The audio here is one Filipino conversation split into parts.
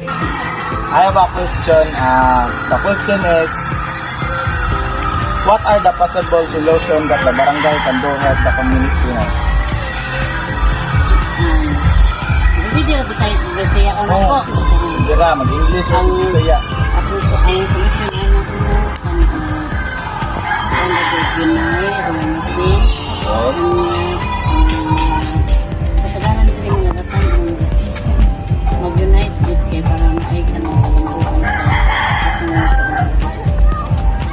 I have a question. The question is, what are the possible solutions that the barangay can do help the community now? Hindi na tayo Bisaya o na po. Dira, mag-English o Bisaya. Ako po ang komisyonan ako ang nag-ginay, kasalanan din mga batang mag-unite kaya para maaikan ang kalubuhan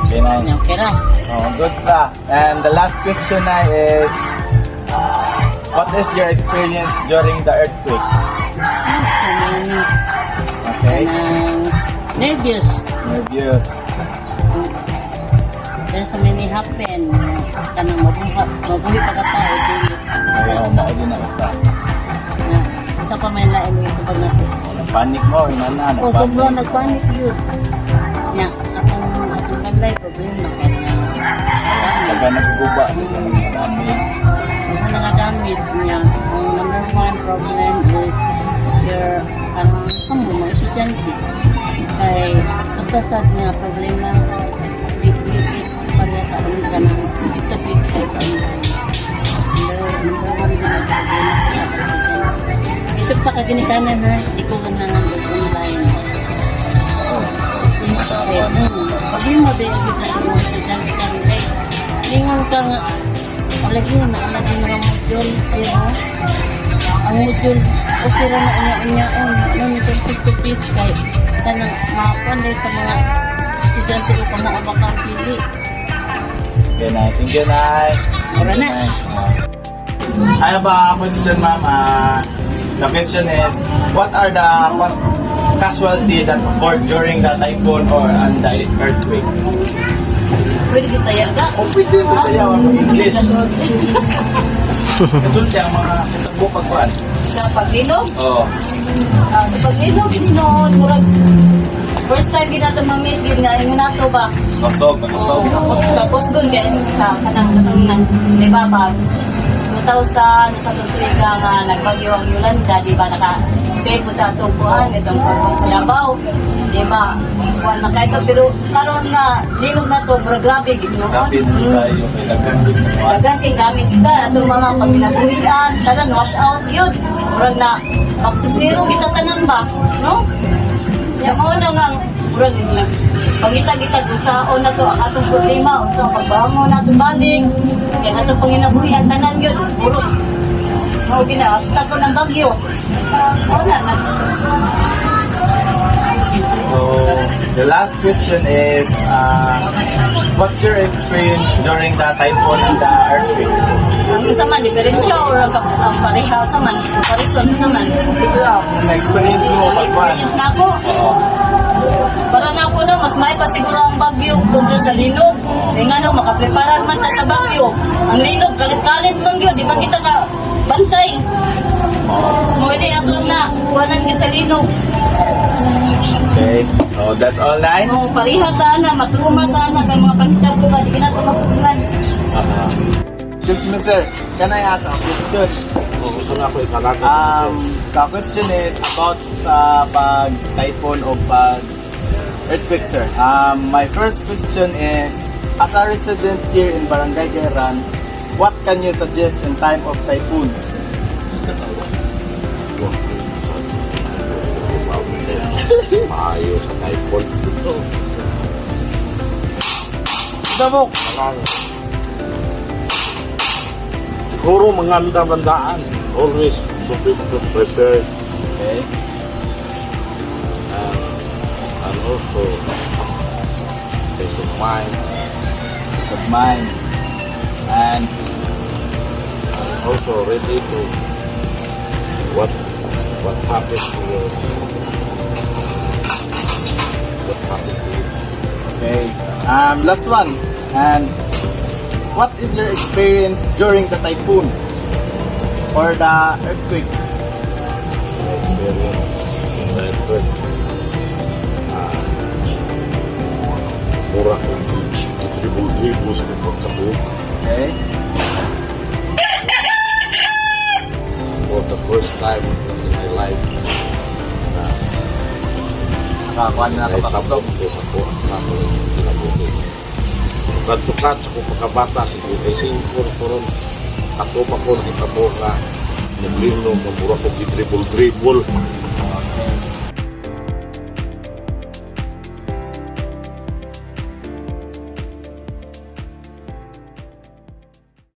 Okay na. sa pera. Oh, good stuff. And the last question na is, what is your experience during the earthquake? Okay. Nervous. Nervous. There's so many happen. Kanang mabuhi pa ka tao. Oo, mauli na isa. Sa pa may lain ito pag natin. Panic mo, inana. O, sobrang nagpanik yun. Yan, atong nag-live problema. Taga nagbuba ng damage. Yung mga damage niya, ang number one problem is your kamu mga estudyante. Kay kasasad nga problema bibigit pareha sa amin ka ng stability kayo sa amin. Number one din ang problema sa estudyante. Isip pa ka ginikanan ha, di ko ganda ng online. Problema ba yung bigla ng mga estudyante ka rin eh. Lingon ka nga, alagi na mga module, pero ang module, okay na inya-inyaon. Ano nito face-to-face kay tanang makapanday sa mga estudyante ko kung makabakang pili. Okay na, thank you na. Ora na. I have a question, ma'am. The question is, what are the casualty that occurred during the typhoon or the earthquake? Pwede bisaya ka? O pwede ito sa'yo ang English. Katulad yung mga pagkuhan. Sa paglinog? Oo. Sa paglinog, ginoon, murag first time ginato mamit, yun nga, yung nato ba? Nosog. Tapos doon, kaya sa kanang katungan, di ba, pag 2000, sa tutriga nga, nagbagyo ang Yolanda, di ba, naka-pay po sa tubuhan, itong pagpang sa Davao, di ba, buwan na kayo, pero karon nga, linog na to, pero grabe, ginoon. Grabe na tayo may lagan. Dagan kay gamit sa atong mga pagpinabuhian, tanan wash out yun. Murag na up to zero gitatanan ba, no? Ya mo na nga murag pangita-gitag usaon na to ang atong problema unsa ang pagbangon nato balik. Kaya atong panginabuhian tanan yun, puro mao ginasta ko ng bagyo. Mao na. So, the last question is, what's your experience during the typhoon and the earthquake? Ang isa man diferensya or ang pareha sa man, comparison sa man. Na-experience mo pagkuhan? Experience na ako. Para na ako no, mas may pasiguro ang bagyo kontra sa linog. Kaya nga no, makapreparan man ta sa bagyo. Ang linog, kalit-kalit man yun. Di man kita ka bantay. Pwede ako na, kuwanan ka sa linog. Okay, so that's all nine? O, pariha ta na, matruma ta na, kay mga pangitag ko ba, di ka na ito makukunan. Excuse me, sir. Can I ask a question? The question is about sa pag-typhoon o pag-earthquake, sir. My first question is, as a resident here in Barangay Gairan, what can you suggest in time of typhoons? Maayo sa typhoon dito. Sabok! Siguro manganda-bandaan. Always to be prepared. Okay. And also peace of mind. Peace of mind. And Also ready to what happens to you. What happened to you. okay. Last one. And what is your experience during the typhoon or the earthquake? Experience. Mura kong tribul-tribus ng pagkabuk. Okay. For the first time in my life, nakakuha na Ay nakapakusog. tapos ko sa ko nato kinabuhi. Kadtukat sa ko pagkabata siguro kay singkor ko ron. Ako pa ko nakitabo nga naglino, mabura ko dribble-dribble.